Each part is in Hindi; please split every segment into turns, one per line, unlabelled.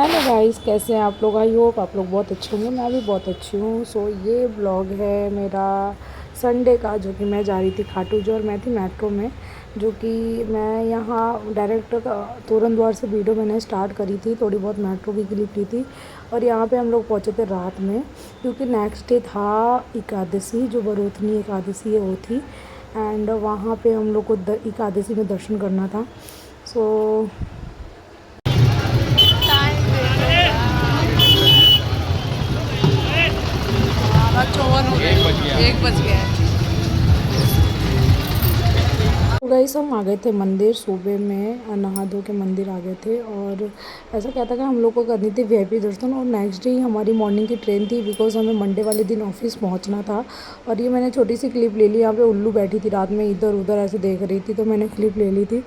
हेलो गाइस, कैसे हैं आप लोग। आई होप आप लोग बहुत अच्छे होंगे। मैं भी बहुत अच्छी हूँ। सो ये ब्लॉग है मेरा संडे का, जो कि मैं जा रही थी खाटू जो, और मैं थी मेट्रो में, जो कि मैं यहाँ डायरेक्ट तोरण द्वार से वीडियो मैंने स्टार्ट करी थी, थोड़ी बहुत मेट्रो की क्लिप ली थी। और यहाँ पे हम लोग पहुँचे थे रात में, क्योंकि नेक्स्ट डे था एकादशी, जो बरोथनी एकादशी है वो थी। एंड वहाँ पे हम लोग को एकादशी में दर्शन करना था। सो एक बज गया है। तो गाइस, हम आ गए थे मंदिर सुबह में, नहा धो के मंदिर आ गए थे। और ऐसा क्या था कि हम लोग को करनी थी वीआईपी दर्शन, और नेक्स्ट डे ही हमारी मॉर्निंग की ट्रेन थी, बिकॉज हमें मंडे वाले दिन ऑफिस पहुंचना था। और ये मैंने छोटी सी क्लिप ले ली। यहाँ पे उल्लू बैठी थी रात में, इधर उधर ऐसे देख रही थी, तो मैंने क्लिप ले ली थी।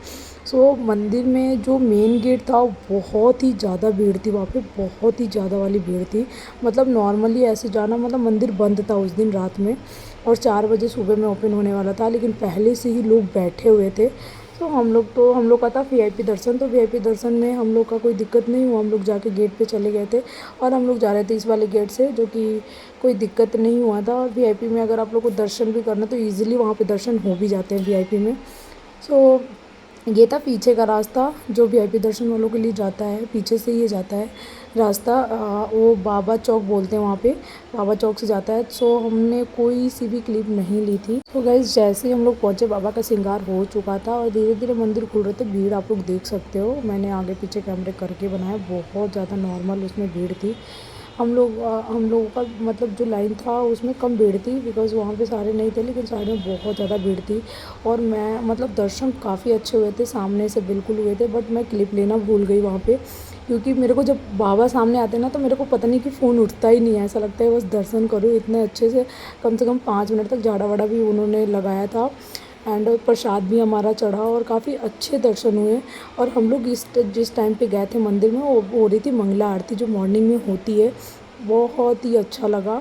सो मंदिर में जो मेन गेट था, बहुत ही ज़्यादा भीड़ थी वहाँ पे, बहुत ही ज़्यादा वाली भीड़ थी। मतलब नॉर्मली ऐसे जाना, मतलब मंदिर बंद था उस दिन रात में, और 4 बजे सुबह में ओपन होने वाला था, लेकिन पहले से ही लोग बैठे हुए थे। तो हम लोग का था वीआईपी दर्शन। तो वीआईपी दर्शन में हम लोग का कोई दिक्कत नहीं हुआ, हम लोग जाके गेट पे चले गए थे। और हम लोग जा रहे थे इस वाले गेट से, जो कि कोई दिक्कत नहीं हुआ था। और वीआईपी में अगर आप लोग को दर्शन भी करना, तो ईज़िली वहाँ पे दर्शन हो भी जाते हैं वीआईपी में। सो ये था पीछे का रास्ता, जो वीआईपी दर्शन वालों के लिए जाता है, पीछे से ये जाता है रास्ता। वो बाबा चौक बोलते हैं वहाँ पे, बाबा चौक से जाता है। सो हमने कोई सी भी क्लिप नहीं ली थी। तो गाइस, जैसे ही हम लोग पहुँचे, बाबा का श्रृंगार हो चुका था और धीरे धीरे मंदिर खुल रहे थे। भीड़ आप लोग देख सकते हो, मैंने आगे पीछे कैमरे करके बनाया, बहुत ज़्यादा नॉर्मल उसमें भीड़ थी। हम लोगों का मतलब जो लाइन था उसमें कम भीड़ थी, बिकॉज़ वहाँ पे सारे नहीं थे, लेकिन साइड में बहुत ज़्यादा भीड़ थी। और मैं मतलब दर्शन काफ़ी अच्छे हुए थे, सामने से बिल्कुल हुए थे। बट मैं क्लिप लेना भूल गई वहाँ पे, क्योंकि मेरे को जब बाबा सामने आते हैं ना, तो मेरे को पता नहीं कि फ़ोन उठता ही नहीं है। ऐसा लगता है बस दर्शन करूँ इतने अच्छे से कम 5 मिनट तक झाड़ा वाड़ा भी उन्होंने लगाया था। एंड प्रसाद भी हमारा चढ़ा, और काफ़ी अच्छे दर्शन हुए। और हम लोग जिस टाइम पे गए थे मंदिर में, वो हो रही थी मंगला आरती, जो मॉर्निंग में होती है। बहुत ही अच्छा लगा,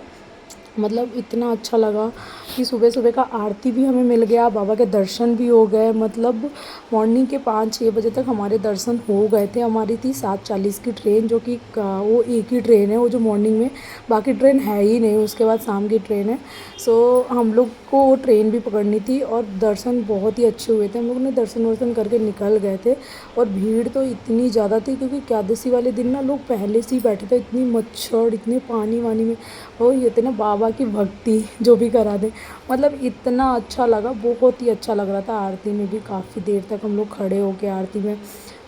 मतलब इतना अच्छा लगा कि सुबह सुबह का आरती भी हमें मिल गया, बाबा के दर्शन भी हो गए। मतलब मॉर्निंग के 5-6 बजे तक हमारे दर्शन हो गए थे। हमारी थी 7:40 की ट्रेन, जो कि वो एक ही ट्रेन है वो जो मॉर्निंग में, बाकी ट्रेन है ही नहीं, उसके बाद शाम की ट्रेन है। सो हम लोग को वो ट्रेन भी पकड़नी थी। और दर्शन बहुत ही अच्छे हुए थे, हम लोग ने दर्शन वर्शन करके निकल गए थे। और भीड़ तो इतनी ज़्यादा थी, क्योंकि एकादशी वाले दिन ना लोग पहले से ही बैठे थे, इतनी मच्छर, इतने पानी वानी में। और ये थे ना बाबा की भक्ति जो भी करा दे, मतलब इतना अच्छा लगा, बहुत ही अच्छा लग रहा था। आरती में भी काफ़ी देर तक हम लोग खड़े होके आरती में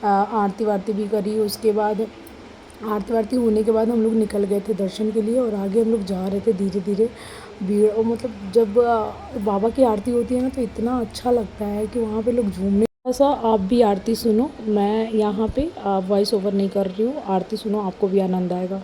आरती वारती भी करी। उसके बाद आरती वारती होने के बाद हम लोग निकल गए थे दर्शन के लिए, और आगे हम लोग जा रहे थे धीरे धीरे। भीड़, और मतलब जब बाबा की आरती होती है ना, तो इतना अच्छा लगता है कि वहाँ पे लोग झूमने। ऐसा आप भी आरती सुनो, मैं यहाँ पे वॉइस ओवर नहीं कर रही हूँ, आरती सुनो, आपको भी आनंद आएगा।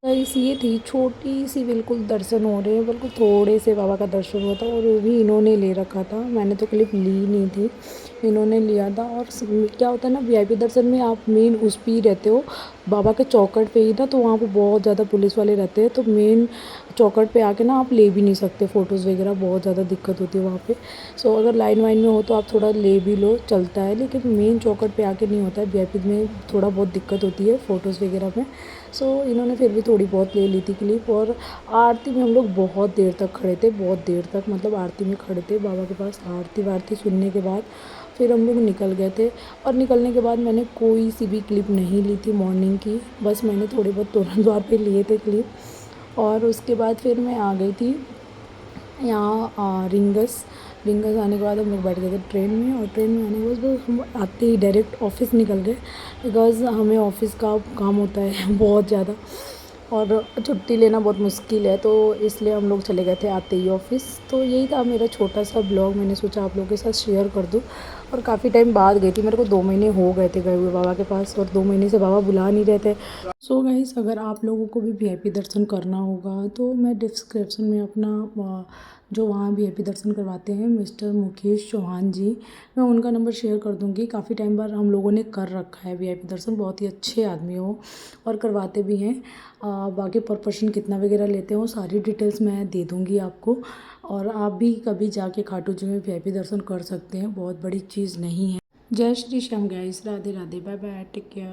गाइस, ये थी छोटी सी, बिल्कुल दर्शन हो रहे हैं, बिल्कुल थोड़े से बाबा का दर्शन हुआ था, और वो भी इन्होंने ले रखा था, मैंने तो क्लिप ली नहीं थी, इन्होंने लिया था। और क्या होता है ना, वीआईपी दर्शन में आप मेन उस पर ही रहते हो, बाबा के चौकट पे ही ना, तो वहाँ पे बहुत ज़्यादा पुलिस वाले रहते हैं, तो मेन चौकट पे आके ना आप ले भी नहीं सकते फ़ोटोज़ वगैरह, बहुत ज़्यादा दिक्कत होती है वहाँ पे। सो अगर लाइन वाइन में हो तो आप थोड़ा ले भी लो, चलता है, लेकिन मेन चौकट पे आके नहीं होता है। वीआईपी में थोड़ा बहुत दिक्कत होती है फ़ोटोज़ वगैरह में। सो इन्होंने फिर भी थोड़ी बहुत ले ली थी क्लिप। और आरती में हम लोग बहुत देर तक खड़े थे, बहुत देर तक, मतलब आरती में खड़े थे बाबा के पास। आरती वारती सुनने के बाद फिर हम लोग निकल गए थे। और निकलने के बाद मैंने कोई सी भी क्लिप नहीं ली थी मॉर्निंग की, बस मैंने थोड़ी बहुत तोरण द्वार पे लिए थे क्लिप। और उसके बाद फिर मैं आ गई थी यहाँ रिंगस। रिंगस आने के बाद हम लोग बैठ गए थे ट्रेन में, और ट्रेन में आने के बाद बस हम आते ही डायरेक्ट ऑफिस निकल गए, बिकॉज़ हमें ऑफिस का काम होता है बहुत ज़्यादा, और छुट्टी लेना बहुत मुश्किल है, तो इसलिए हम लोग चले गए थे आते ही ऑफिस। तो यही था मेरा छोटा सा ब्लॉग, मैंने सोचा आप लोगों के साथ शेयर कर दूँ। और काफ़ी टाइम बाद गई थी, मेरे को 2 महीने हो गए थे गए हुए बाबा के पास, और 2 महीने से बाबा बुला नहीं रहे थे। सो गाइस, अगर आप लोगों को भी वीआईपी दर्शन करना होगा तो मैं डिस्क्रिप्शन में अपना जो वहाँ वीआईपी दर्शन करवाते हैं मिस्टर मुकेश चौहान जी, मैं उनका नंबर शेयर कर दूँगी। काफ़ी टाइम बाद हम लोगों ने कर रखा है वीआईपी दर्शन, बहुत ही अच्छे आदमी हो और करवाते भी हैं। बाकी पर पर्सन कितना वगैरह लेते हैं वो सारी डिटेल्स मैं दे दूँगी आपको, और आप भी कभी जाके खाटू जी में वीआईपी दर्शन कर सकते हैं, बहुत बड़ी चीज़ नहीं है। जय Shri Shyam guys, Radhe Radhe, bye bye, take care.